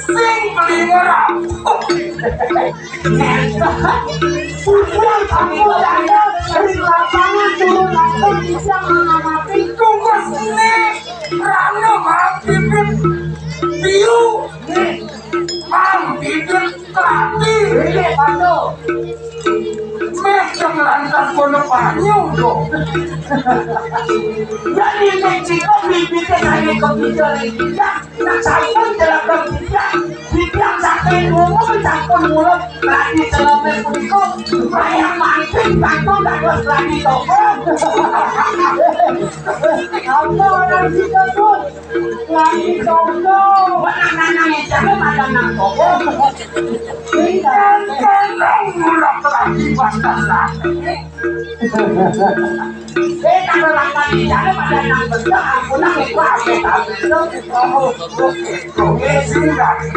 sing beli ngerampok Pulang kamu ada dari lapangan turun langsung bisa mengamati tunggus nih rano mampir piu mampir tadi ini padu mesem lantas kono panyu dong jadi Meksiko bibitnya dari komputer ya nak campur dalam komputer bibiang sakit ngomong campur mulut lagi selama puniku bayang mancing bantu dados lagi toko apa orang kita tuh lagi toko menang-menang jangan pada nang toko dan mulak lagi pasal lagi kalau lagi jangan pada nang benda aku nang itu apa itu oh, oke, sini lagi.